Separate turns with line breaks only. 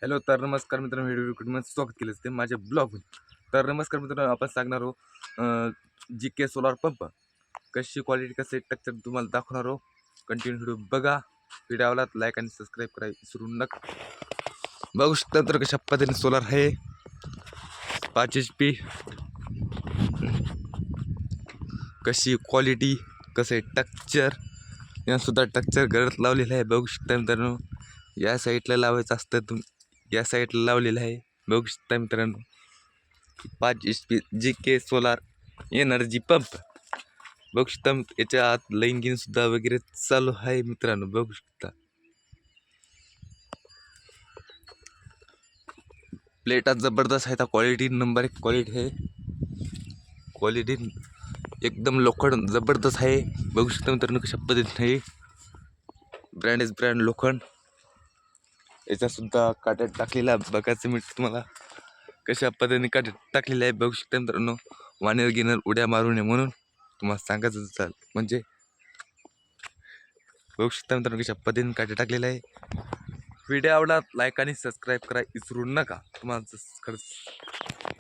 Hello तर नमस्कार मित्रांनो, व्हिडिओ स्वागत केलं असते माझ्या ब्लॉग. तर नमस्कार मित्रांनो, आपण सांगणार आहोत GK सोलार पंप कशी क्वालिटी कसे स्ट्रक्चर तुम्हाला दाखवणार आहो. कंटिन्यू व्हिडिओ बघा. व्हिडिओला लाईक आणि सबस्क्राईब करायला विसरू नका. बघू शकता तर कशा पद्धतीने सोलार आहे. 5 HP कशी क्वालिटी कसं स्ट्रक्चर यासुद्धा स्ट्रक्चर घरात लावलेलं आहे. बघू शकता मित्रांनो, या साईडला लावायचं असतं या साईडला लावलेलं आहे. बघू शकता मित्रांनो, 5 HP GK solar energy pump. बघू शकता याच्या आत लाईन सुद्धा वगैरे चालू आहे मित्रांनो. बघू शकता प्लेटा जबरदस्त आहे. क्वालिटी नंबर 1 क्वालिटी आहे. क्वालिटी एकदम लोखंड जबरदस्त आहे. बघू शकता मित्रांनो कशा पद्धतीने आहे. ब्रँड लोखंड. याचा सुद्धा काट्यात टाकलेला बघायचं मिळतं तुम्हाला कशा पद्धतीने काट्यात टाकलेला आहे. बघू शकता मित्रांनो, वानेर गिनर उड्या मारू नये म्हणून तुम्हाला सांगायचं चाल म्हणजे बघू शकता मित्रांनो कशा पद्धतीने काट्यात टाकलेला आहे. व्हिडिओ आवडला लाईक आणि सबस्क्राईब करा विसरू नका. तुम्हाला खरंच